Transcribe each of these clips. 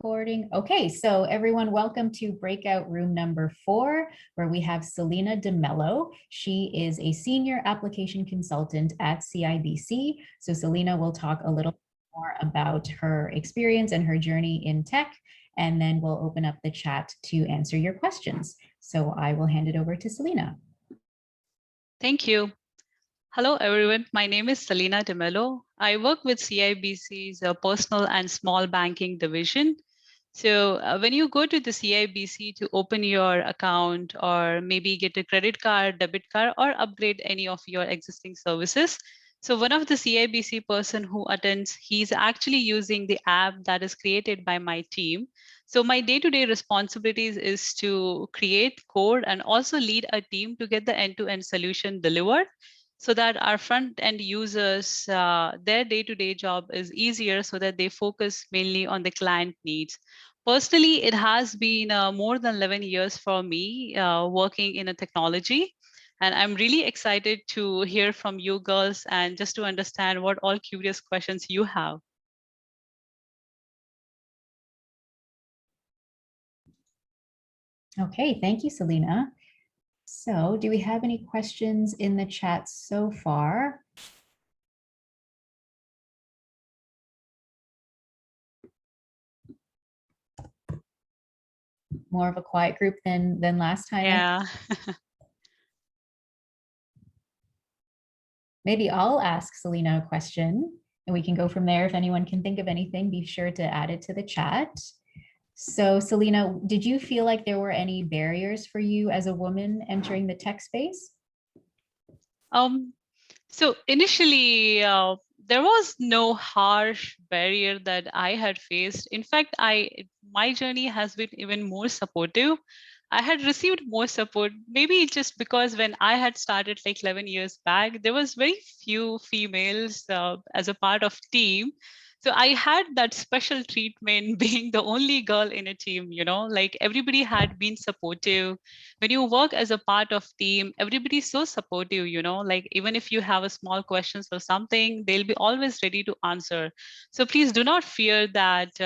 Recording. Okay, so everyone, welcome to Breakout Room number 4, where we have Selina D'Mello. She is a senior application consultant at CIBC. So Selina will talk a little more about her experience and her journey in tech, and then we'll open up the chat to answer your questions. So I will hand it over to Selina. Thank you. Hello, everyone. My name is Selina D'Mello. I work with CIBC's personal and small banking division. So when you go to the CIBC to open your account or maybe get a credit card, debit card, or upgrade any of your existing services, so one of the CIBC person who attends, he's actually using the app that is created by my team. So my day-to-day responsibilities is to create code and also lead a team to get the end-to-end solution delivered so that our front-end users, their day-to-day job is easier so that they focus mainly on the client needs. Personally, it has been more than 11 years for me working in a technology. And I'm really excited to hear from you girls and just to understand what all curious questions you have. Okay, thank you, Selina. So do we have any questions in the chat so far? More of a quiet group than last time. Yeah. Maybe I'll ask Selina a question and we can go from there. If anyone can think of anything, be sure to add it to the chat. So Selina, did you feel like there were any barriers for you as a woman entering the tech space? So initially, there was no harsh barrier that I had faced. In fact, my journey has been even more supportive. I had received more support, maybe just because when I had started like 11 years back, there was very few females as a part of team. So I had that special treatment being the only girl in a team, like everybody had been supportive. When you work as a part of team, everybody's so supportive, like even if you have a small questions or something, they'll be always ready to answer. So please do not fear that,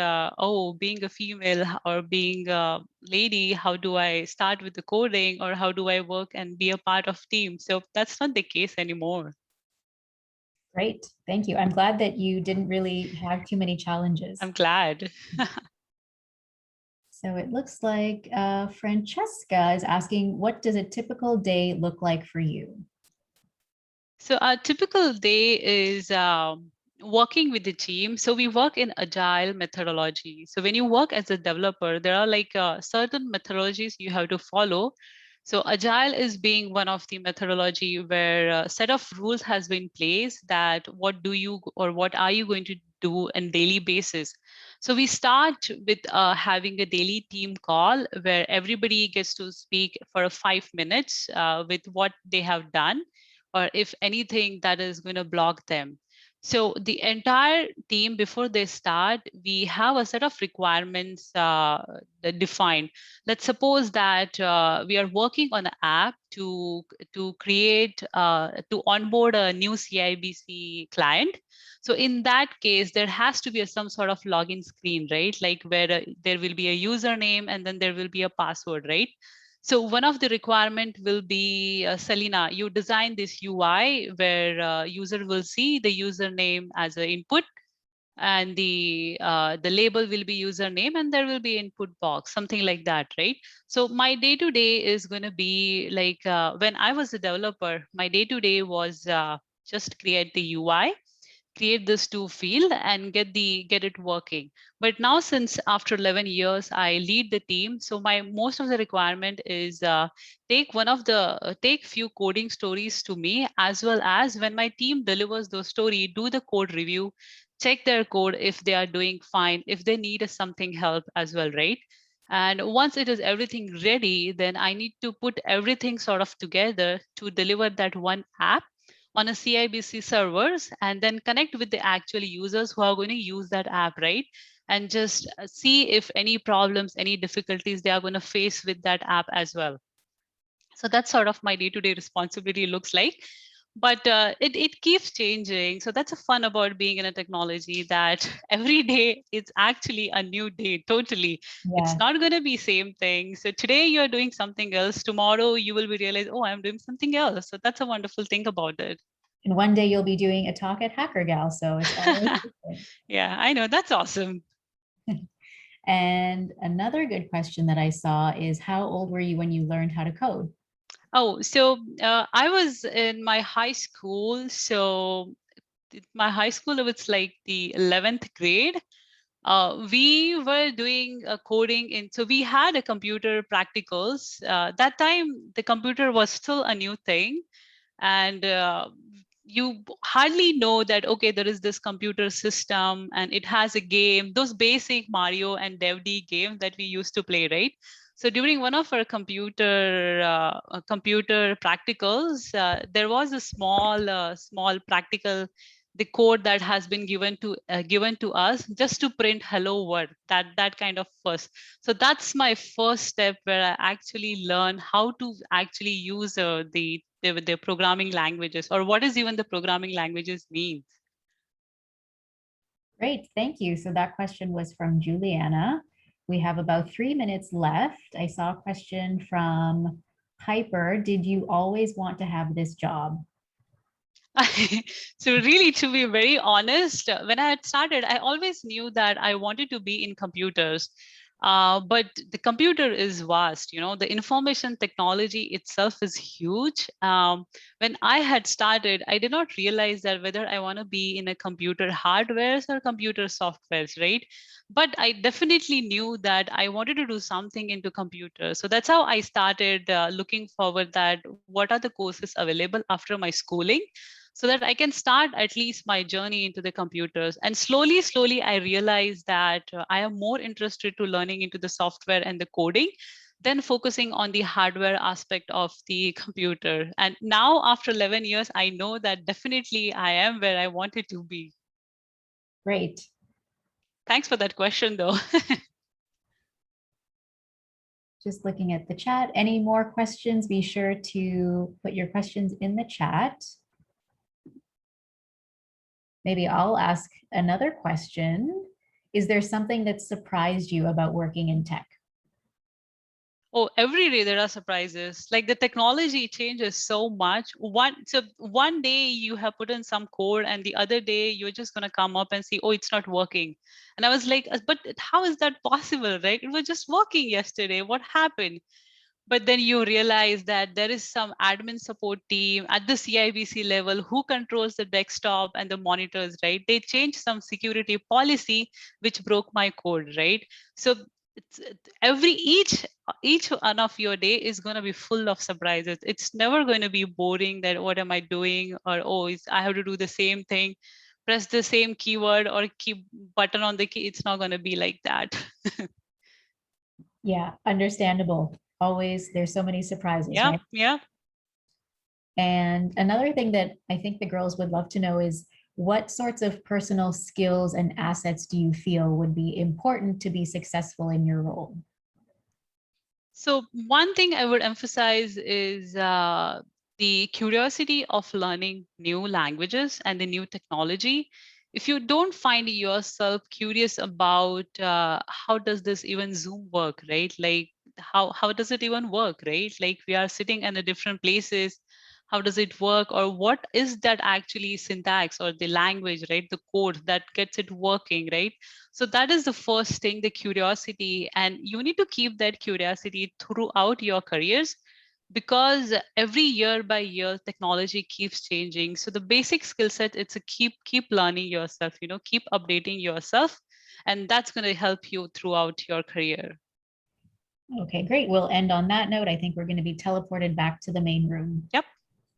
being a female or being a lady, how do I start with the coding or how do I work and be a part of team? So that's not the case anymore. Great, thank you. I'm glad that you didn't really have too many challenges. I'm glad. So it looks like Francesca is asking, what does a typical day look like for you? So a typical day is working with the team. So we work in agile methodology. So when you work as a developer, there are like certain methodologies you have to follow. So agile is being one of the methodology where a set of rules has been placed that what do you or what are you going to do on daily basis. So we start with having a daily team call where everybody gets to speak for 5 minutes with what they have done or if anything that is going to block them. So the entire team, before they start, we have a set of requirements defined. Let's suppose that we are working on an app to create, to onboard a new CIBC client. So in that case, there has to be some sort of login screen, right? Like where there will be a username and then there will be a password, right? So one of the requirement will be, Selina, you design this UI where user will see the username as an input and the label will be username and there will be input box, something like that, right? So my day-to-day is going to be like, when I was a developer, my day-to-day was just create the UI, create this to field and get it working. But now since after 11 years I lead the team, so my most of the requirement is take few coding stories to me, as well as when my team delivers those story, do the code review, check their code if they are doing fine, if they need something help as well, right? And once it is everything ready, then I need to put everything sort of together to deliver that one app on a CIBC servers and then connect with the actual users who are going to use that app, right? And just see if any problems, any difficulties they are going to face with that app as well. So that's sort of my day-to-day responsibility looks like. but it keeps changing. So that's a fun about being in a technology, that every day it's actually a new day totally. It's Yeah. not going to be same thing. So today you're doing something else, tomorrow you will be realize, oh, I'm doing something else. So that's a wonderful thing about it. And one day you'll be doing a talk at Hacker Gal, so it's always different. Yeah, I know, that's awesome. And another good question that I saw is, how old were you when you learned how to code? Oh, so I was in my high school. So my high school, it was like the 11th grade. We were doing coding in, so we had a computer practicals. That time, the computer was still a new thing, and you hardly know that, okay, there is this computer system and it has a game, those basic Mario and Dev D games that we used to play, right? So during one of our computer practicals, there was a small practical, the code that has been given to us just to print hello world, that kind of first. So that's my first step where I actually learn how to actually use the programming languages, or what is even the programming languages means. Great, thank you. So that question was from Juliana. We have about 3 minutes left. I saw a question from Piper. Did you always want to have this job? So really, to be very honest, when I had started, I always knew that I wanted to be in computers. But the computer is vast, the information technology itself is huge. When I had started, I did not realize that whether I want to be in a computer hardwares or computer softwares, right? But I definitely knew that I wanted to do something into computers. So that's how I started looking forward that what are the courses available after my schooling, so that I can start at least my journey into the computers. And slowly, I realized that I am more interested to learning into the software and the coding than focusing on the hardware aspect of the computer. And now after 11 years, I know that definitely I am where I wanted to be. Great. Thanks for that question though. Just looking at the chat. Any more questions? Be sure to put your questions in the chat. Maybe I'll ask another question. Is there something that surprised you about working in tech? Oh, every day there are surprises. Like the technology changes so much. One day you have put in some code, and the other day you're just gonna come up and see, oh, it's not working. And I was like, but how is that possible, right? It was just working yesterday. What happened? But then you realize that there is some admin support team at the CIBC level who controls the desktop and the monitors, right? They changed some security policy which broke my code, right? So it's every each one of your day is going to be full of surprises. It's never going to be boring that what am I doing, or oh, I have to do the same thing, press the same keyword or key button on the key. It's not going to be like that. Yeah, understandable. Always, there's so many surprises, Yeah, right? yeah. And another thing that I think the girls would love to know is, what sorts of personal skills and assets do you feel would be important to be successful in your role? So one thing I would emphasize is the curiosity of learning new languages and the new technology. If you don't find yourself curious about how does this even Zoom work, right? Like how does it even work, right? Like we are sitting in a different places. How does it work, or what is that actually syntax or the language, right? The code that gets it working, right? So that is the first thing, the curiosity. And you need to keep that curiosity throughout your careers, because every year by year technology keeps changing. So the basic skill set, it's a keep learning yourself, keep updating yourself, and that's going to help you throughout your career. Okay, great. We'll end on that note. I think we're going to be teleported back to the main room. Yep.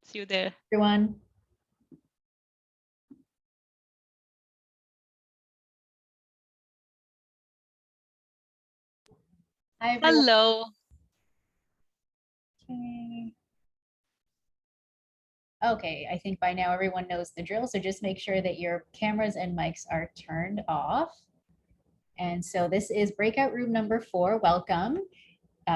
See you there. Everyone. Hi, everyone. Hello. Okay. Okay, I think by now everyone knows the drill. So just make sure that your cameras and mics are turned off. And so this is breakout room number 4. Welcome.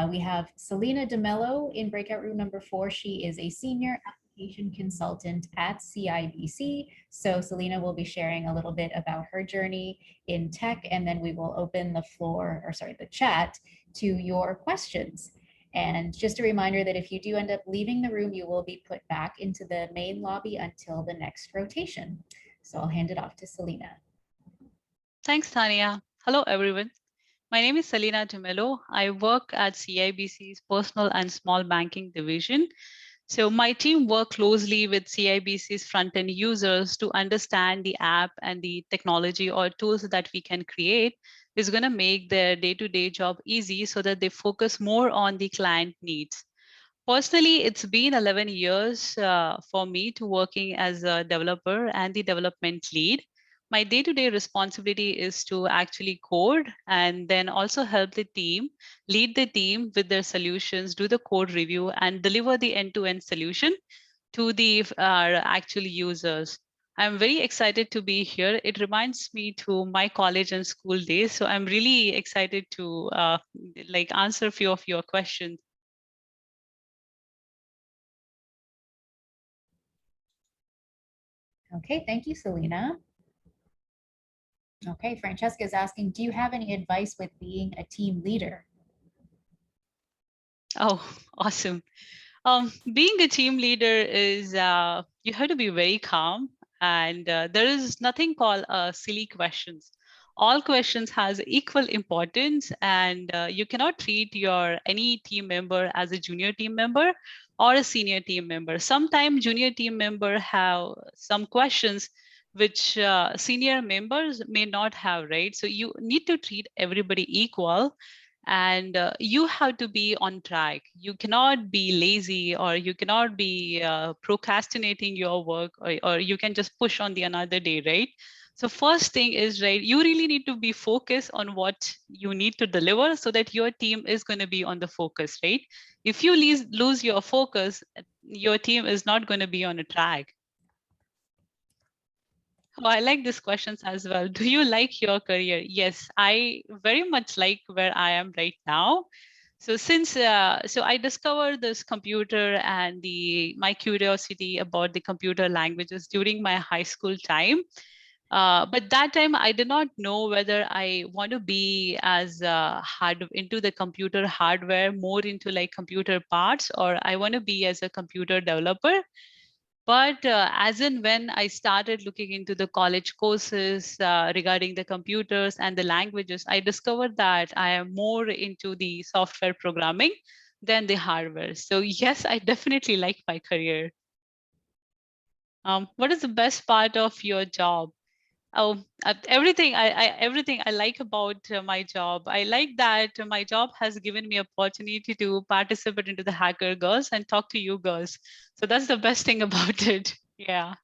We have Selina D'Mello in breakout room number 4. She is a senior application consultant at CIBC. So Selina will be sharing a little bit about her journey in tech, and then we will open the floor, or sorry, the chat to your questions. And just a reminder that if you do end up leaving the room, you will be put back into the main lobby until the next rotation. So I'll hand it off to Selina. Thanks, Tania. Hello, everyone. My name is Selina D'Mello. I work at CIBC's Personal and Small Banking Division. So my team work closely with CIBC's front-end users to understand the app and the technology or tools that we can create is going to make their day-to-day job easy so that they focus more on the client needs. Personally, it's been 11 years for me to working as a developer and the development lead. My day-to-day responsibility is to actually code and then also help the team, lead the team with their solutions, do the code review, and deliver the end-to-end solution to the actual users. I'm very excited to be here. It reminds me to my college and school days. So I'm really excited to like answer a few of your questions. Okay, thank you, Selina. Okay, Francesca is asking, do you have any advice with being a team leader? Oh, awesome. Being a team leader is you have to be very calm, and there is nothing called silly questions. All questions has equal importance, and you cannot treat your any team member as a junior team member or a senior team member. Sometimes junior team member have some questions which senior members may not have, right? So you need to treat everybody equal, and you have to be on track. You cannot be lazy, or you cannot be procrastinating your work, or you can just push on the another day, right? So first thing is, right, you really need to be focused on what you need to deliver so that your team is going to be on the focus, right? If you lose your focus, your team is not going to be on a track. Oh, I like these questions as well. Do you like your career? Yes, I very much like where I am right now. So since so I discovered this computer and the my curiosity about the computer languages during my high school time. But that time I did not know whether I want to be as hard into the computer hardware, more into like computer parts, or I want to be as a computer developer. But as in when I started looking into the college courses regarding the computers and the languages, I discovered that I am more into the software programming than the hardware. So yes, I definitely like my career. What is the best part of your job? Oh, everything everything I like about my job. I like that my job has given me opportunity to participate into the Hacker Girls and talk to you girls. So that's the best thing about it. Yeah.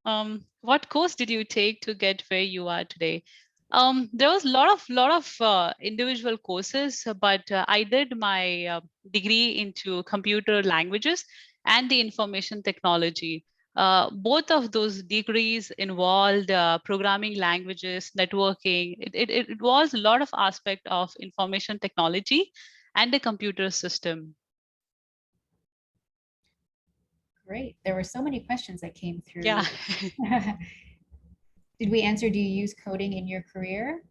What course did you take to get where you are today? There was a lot of individual courses, but I did my degree into computer languages and the information technology. Both of those degrees involved programming languages, networking. It was a lot of aspect of information technology and the computer system. Great. There were so many questions that came through. Yeah. Did we answer, do you use coding in your career?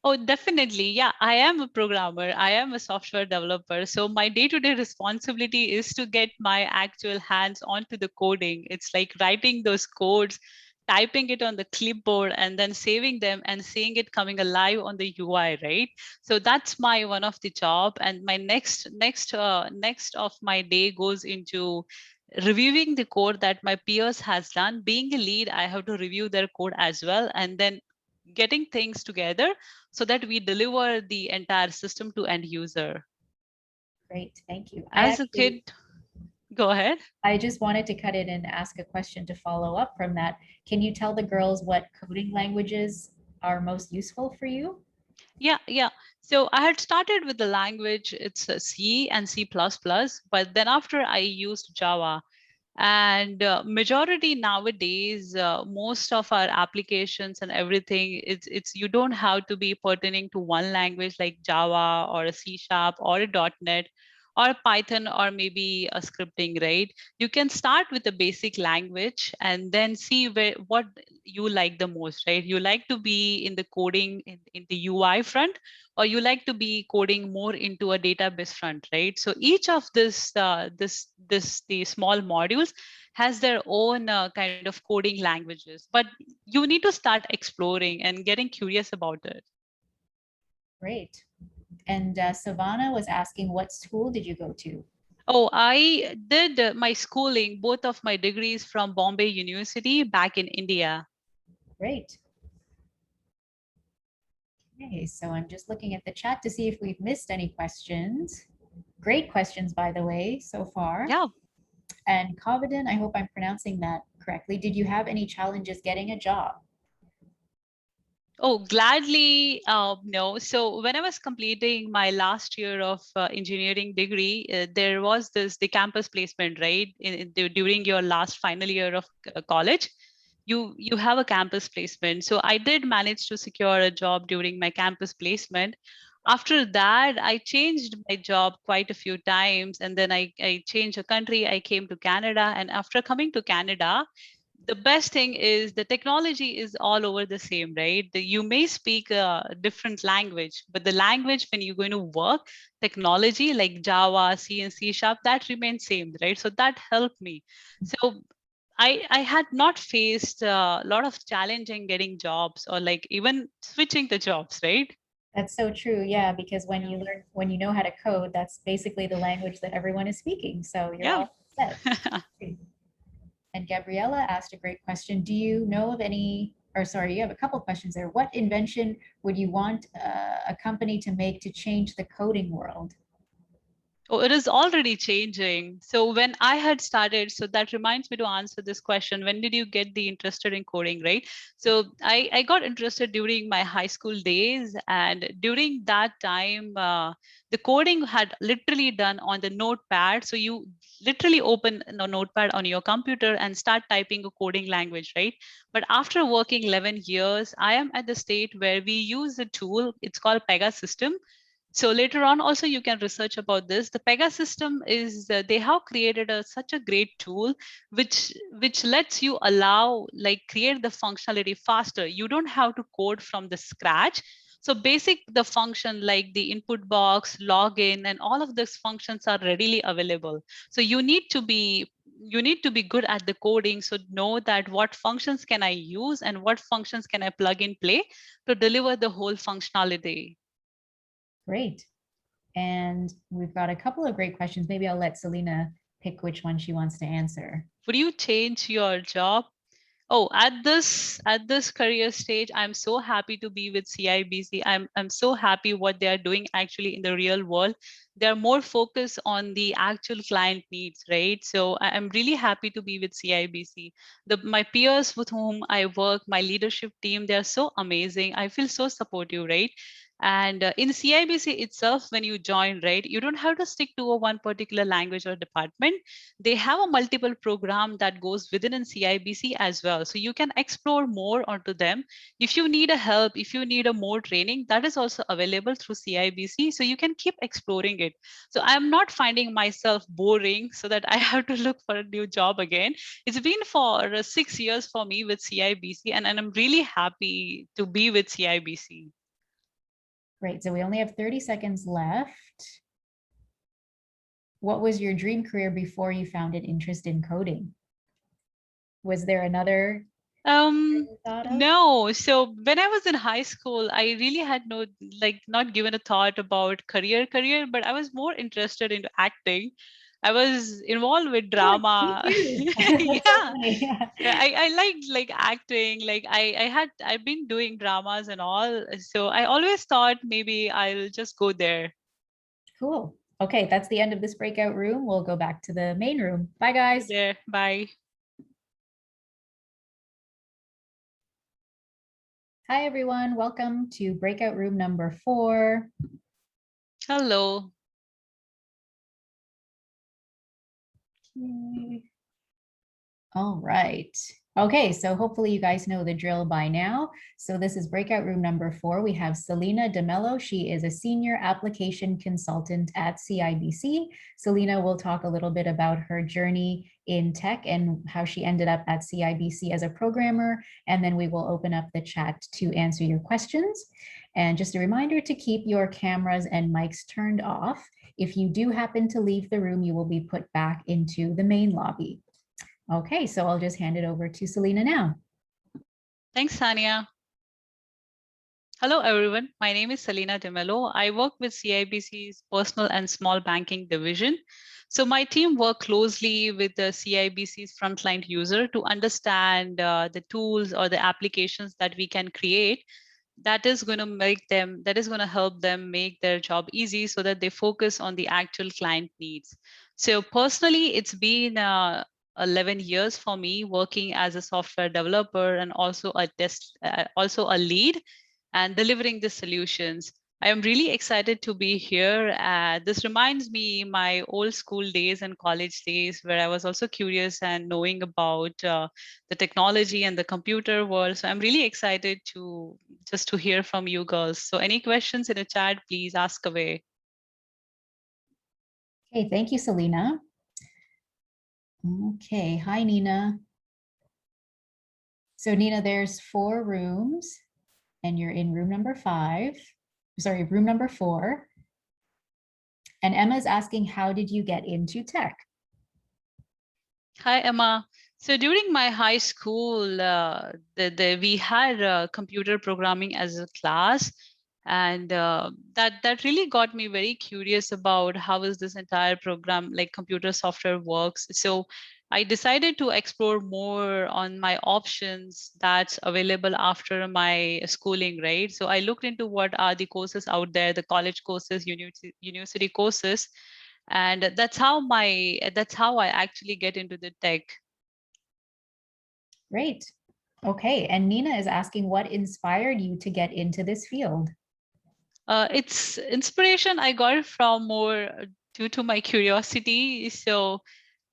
Oh, definitely. Yeah, I am a programmer. I am a software developer. So my day-to-day responsibility is to get my actual hands onto the coding. It's like writing those codes, typing it on the clipboard, and then saving them and seeing it coming alive on the UI, right? So that's my one of the job. And my next of my day goes into reviewing the code that my peers has done. Being a lead, I have to review their code as well, and then getting things together so that we deliver the entire system to end user. Great, thank you. As a kid, go ahead. I just wanted to cut in and ask a question to follow up from that. Can you tell the girls what coding languages are most useful for you? Yeah. So I had started with the language, it's C and C++, but then after I used Java. And majority nowadays, most of our applications and everything, it's you don't have to be pertaining to one language like Java or a C# or a .NET or Python, or maybe a scripting, right? You can start with a basic language and then see what you like the most, right? You like to be in the coding in the UI front, or you like to be coding more into a database front, right? So each of the small modules has their own kind of coding languages, but you need to start exploring and getting curious about it. Great. And Savannah was asking, what school did you go to? Oh, I did my schooling, both of my degrees from Bombay University back in India. Great. Okay, so I'm just looking at the chat to see if we've missed any questions. Great questions, by the way, so far. Yeah. And Covidin, I hope I'm pronouncing that correctly. Did you have any challenges getting a job? Oh, gladly, no. So when I was completing my last year of engineering degree, there was the campus placement, right? During your last final year of college, you have a campus placement. So I did manage to secure a job during my campus placement. After that, I changed my job quite a few times, and then I changed a country. I came to Canada, and after coming to Canada, the best thing is the technology is all over the same, right? You may speak a different language, but the language when you're going to work, technology like Java, C and C Sharp, that remains same, right? So that helped me. So I had not faced a lot of challenge in getting jobs or like even switching the jobs, right? That's so true. Yeah, because Yeah. when you know how to code, that's basically the language that everyone is speaking. So you're Yeah. all set. And Gabriella asked a great question. Do you know of any, or sorry, you have a couple questions there. What invention would you want a company to make to change the coding world? Oh, it is already changing. So when I had started, so that reminds me to answer this question. When did you get the interested in coding, right? So I got interested during my high school days. And during that time, the coding had literally done on the notepad. So you literally open a notepad on your computer and start typing a coding language, right? But after working 11 years, I am at the state where we use a tool. It's called Pega system. So later on also you can research about this. The Pega system is they have created such a great tool which lets you allow like create the functionality faster. You don't have to code from the scratch. So basic the function like the input box, login, and all of these functions are readily available. So you need to be good at the coding, so know that what functions can I use and what functions can I plug in play to deliver the whole functionality. Great. And we've got a couple of great questions. Maybe I'll let Selena pick which one she wants to answer. Would you change your job? Oh, at this career stage, I'm so happy to be with CIBC. I'm so happy what they are doing actually in the real world. They're more focused on the actual client needs, right? So I'm really happy to be with CIBC. My peers with whom I work, my leadership team, they're so amazing. I feel so supportive, right? And in CIBC itself, when you join, right, you don't have to stick to a one particular language or department. They have a multiple program that goes within in CIBC as well. So you can explore more onto them. If you need a help, if you need a more training, that is also available through CIBC. So you can keep exploring it. So I'm not finding myself boring so that I have to look for a new job again. It's been for 6 years for me with CIBC, and I'm really happy to be with CIBC. Great. So we only have 30 seconds left. What was your dream career before you found an interest in coding? Was there another Um, you thought of? no. So when I was in high school, I really had no like not given a thought about career, but I was more interested into acting. I was involved with Yeah, me drama. too. That's so Yeah. funny. Yeah. Yeah, I liked like acting. Like I've been doing dramas and all. So I always thought maybe I'll just go there. Cool. Okay, that's the end of this breakout room. We'll go back to the main room. Bye, guys. There. Bye. Hi, everyone. Welcome to breakout room number 4. Hello. Okay. All right. Okay, so hopefully you guys know the drill by now. So this is breakout room number 4. We have Selina D'Mello. She is a senior application consultant at CIBC. Selina will talk a little bit about her journey in tech and how she ended up at CIBC as a programmer. And then we will open up the chat to answer your questions. And just a reminder to keep your cameras and mics turned off. If you do happen to leave the room, you will be put back into the main lobby. Okay, so I'll just hand it over to Selina now. Thanks, Sania. Hello, everyone. My name is Selina D'Mello. I work with CIBC's Personal and Small Banking Division. So my team work closely with the CIBC's frontline user to understand the tools or the applications that we can create that is going to help them make their job easy so that they focus on the actual client needs. So personally, it's been 11 years for me working as a software developer and also also a lead and delivering the solutions. I am really excited to be here. This reminds me my old school days and college days where I was also curious and knowing about the technology and the computer world. So I'm really excited to just to hear from you girls. So any questions in the chat, please ask away. Okay, thank you, Selina. Okay, hi, Nina. So Nina, there's 4 rooms and you're in room number 5. Sorry, room number 4. And Emma's asking, how did you get into tech? Hi, Emma. So during my high school, we had computer programming as a class, and that really got me very curious about how is this entire program, like computer software, works. So I decided to explore more on my options that's available after my schooling, right? So I looked into what are the courses out there, the college courses, university courses, and that's how I actually get into the tech. Great. Okay, and Nina is asking, what inspired you to get into this field? It's inspiration I got it from more due to my curiosity. So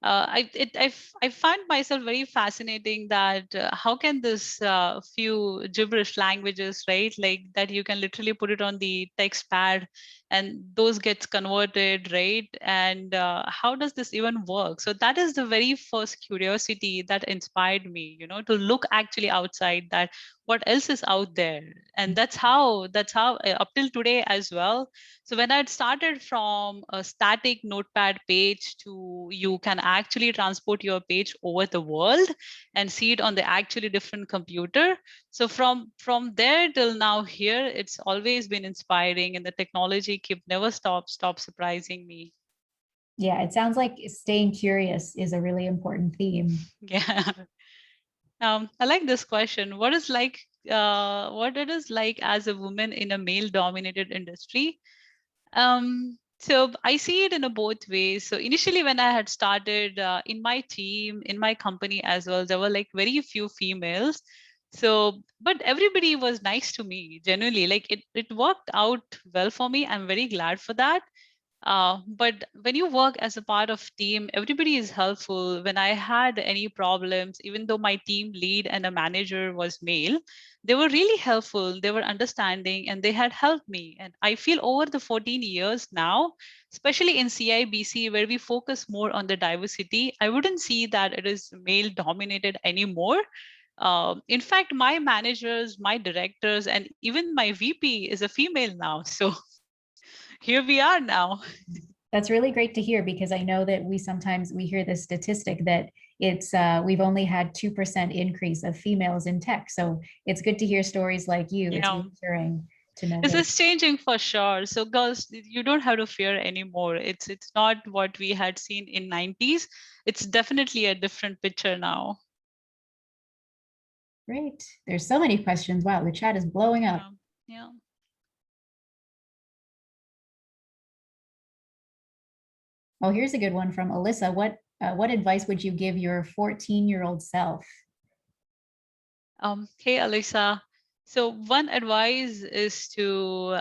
I find myself very fascinating that how can this few gibberish languages, right, like that you can literally put it on the text pad and those gets converted, right, and how does this even work? So that is the very first curiosity that inspired me, to look actually outside, that what else is out there. And that's how up till today as well. So when I started from a static notepad page to you can actually transport your page over the world and see it on the actually different computer. So from there till now here, it's always been inspiring, and the technology keep never stop surprising me. Yeah, it sounds like staying curious is a really important theme. Yeah. I like this question. What it is like as a woman in a male dominated industry? So I see it in a both ways. So initially, when I had started in my team, in my company as well, there were like very few females. So, but everybody was nice to me, genuinely. Like it worked out well for me. I'm very glad for that. But when you work as a part of team, everybody is helpful. When I had any problems, even though my team lead and a manager was male, they were really helpful. They were understanding and they had helped me. And I feel over the 14 years now, especially in CIBC, where we focus more on the diversity, I wouldn't see that it is male dominated anymore. In fact, my managers, my directors, and even my VP is a female now. So here we are now. That's really great to hear because I know that we hear the statistic that it's we've only had 2% increase of females in tech. So it's good to hear stories like you. It's Yeah. reassuring to know This that. is changing for sure. So girls, you don't have to fear anymore. It's not what we had seen in 90s. It's definitely a different picture now. Great. There's so many questions. Wow, the chat is blowing up. Yeah. Yeah. Oh, here's a good one from Alyssa. What advice would you give your 14-year-old self? Hey, Alexa. So one advice is to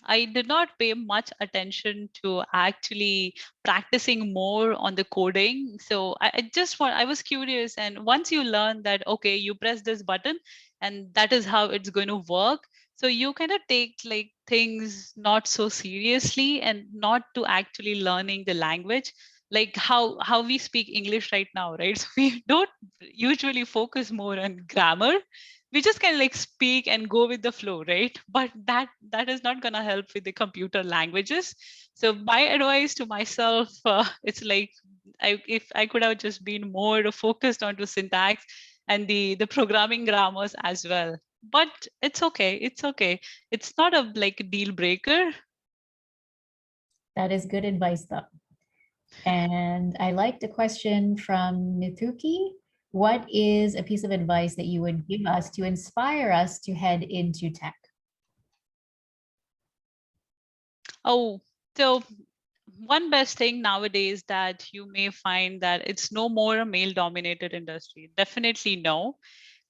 I did not pay much attention to actually practicing more on the coding. So I was curious. And once you learn that, okay, you press this button and that is how it's going to work. So you kind of take like things not so seriously and not to actually learning the language, like how we speak English right now, right? So we don't usually focus more on grammar. We just kind of like speak and go with the flow, right? But that is not going to help with the computer languages. So my advice to myself, it's like, if I could have just been more focused onto syntax and the programming grammars as well. But it's okay, it's okay. It's not a like deal breaker. That is good advice, though. And I liked a question from Nithuki. What is a piece of advice that you would give us to inspire us to head into tech? Oh, so one best thing nowadays that you may find that it's no more a male dominated industry. Definitely no.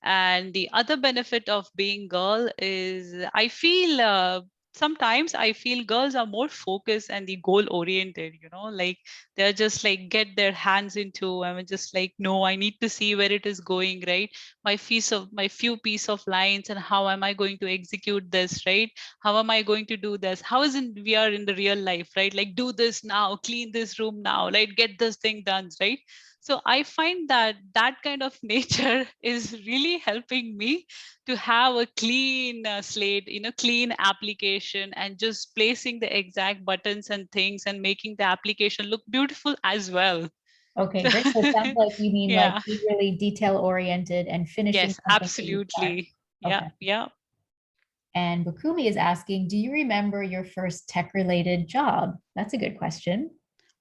And the other benefit of being girl is I feel sometimes I feel girls are more focused and the goal oriented, like they're just like get their hands into, I'm just like, no, I need to see where it is going, right? My few piece of lines, and how am I going to execute this, right? How am I going to do this? How isn't we are in the real life, right? Like do this now, clean this room now, like get this thing done, right? So I find that that kind of nature is really helping me to have a clean slate, clean application, and just placing the exact buttons and things and making the application look beautiful as well. Okay, great. So it sounds like you mean like Yeah. be really detail oriented and finishing Yes, something that you start. absolutely. Yeah, Okay. yeah. And Bukumi is asking, do you remember your first tech related job? That's a good question.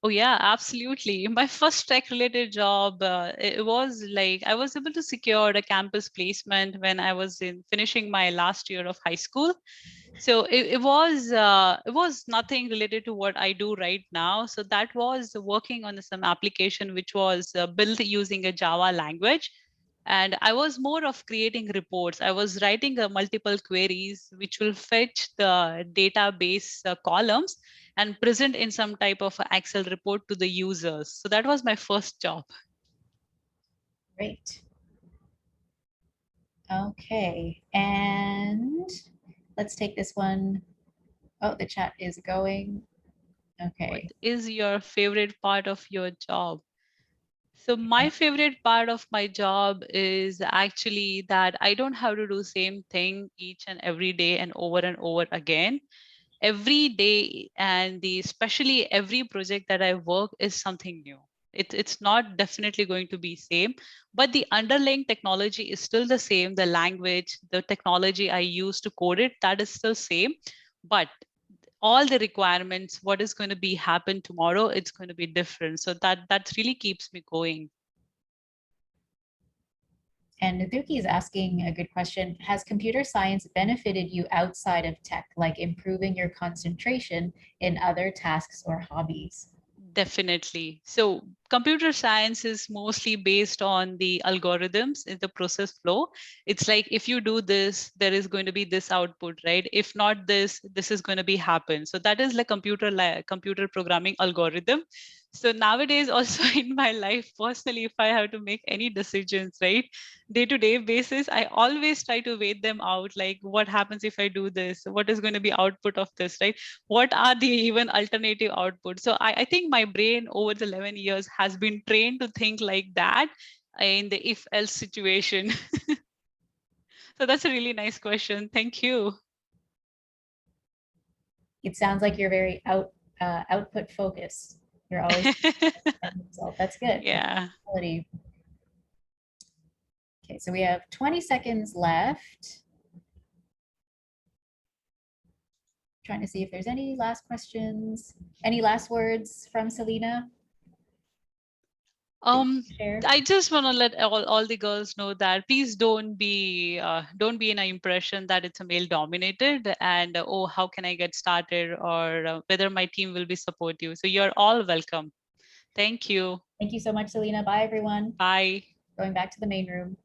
Oh yeah, absolutely. My first tech related job, it was like I was able to secure a campus placement when I was in finishing my last year of high school. So it was nothing related to what I do right now. So that was working on some application which was built using a Java language. And I was more of creating reports. I was writing multiple queries which will fetch the database columns and present in some type of a Excel report to the users. So that was my first job. Great. Okay, and let's take this one. Oh, the chat is going. What Okay. is your favorite part of your job? So my favorite part of my job is actually that I don't have to do same thing each and every day and over again. Every day, and especially every project that I work is something new. It's not definitely going to be same, but the underlying technology is still the same. The language, the technology I use to code it, that is still same. But all the requirements, what is going to be happen tomorrow, it's going to be different. So that really keeps me going. And Nithuki is asking a good question. Has computer science benefited you outside of tech, like improving your concentration in other tasks or hobbies? Definitely. So computer science is mostly based on the algorithms in the process flow. It's like if you do this, there is going to be this output, right? If not this, this is going to be happen. So that is like computer programming algorithm. So nowadays also in my life personally, if I have to make any decisions, right, day to day basis, I always try to weigh them out. Like what happens if I do this? What is going to be output of this, right? What are the even alternative outputs? So I think my brain over the 11 years has been trained to think like that in the if else situation. So that's a really nice question. Thank you. It sounds like you're very output focused. You're always result. That's good. Yeah. Quality. Okay, so we have 20 seconds left. Trying to see if there's any last questions. Any last words from Selina? Um, Share. I just want to let all the girls know that please don't be in an impression that it's a male dominated and oh, how can I get started, or whether my team will be supportive. So you're all welcome. Thank you. Thank you so much, Selina. Bye, everyone. Bye. Going back to the main room.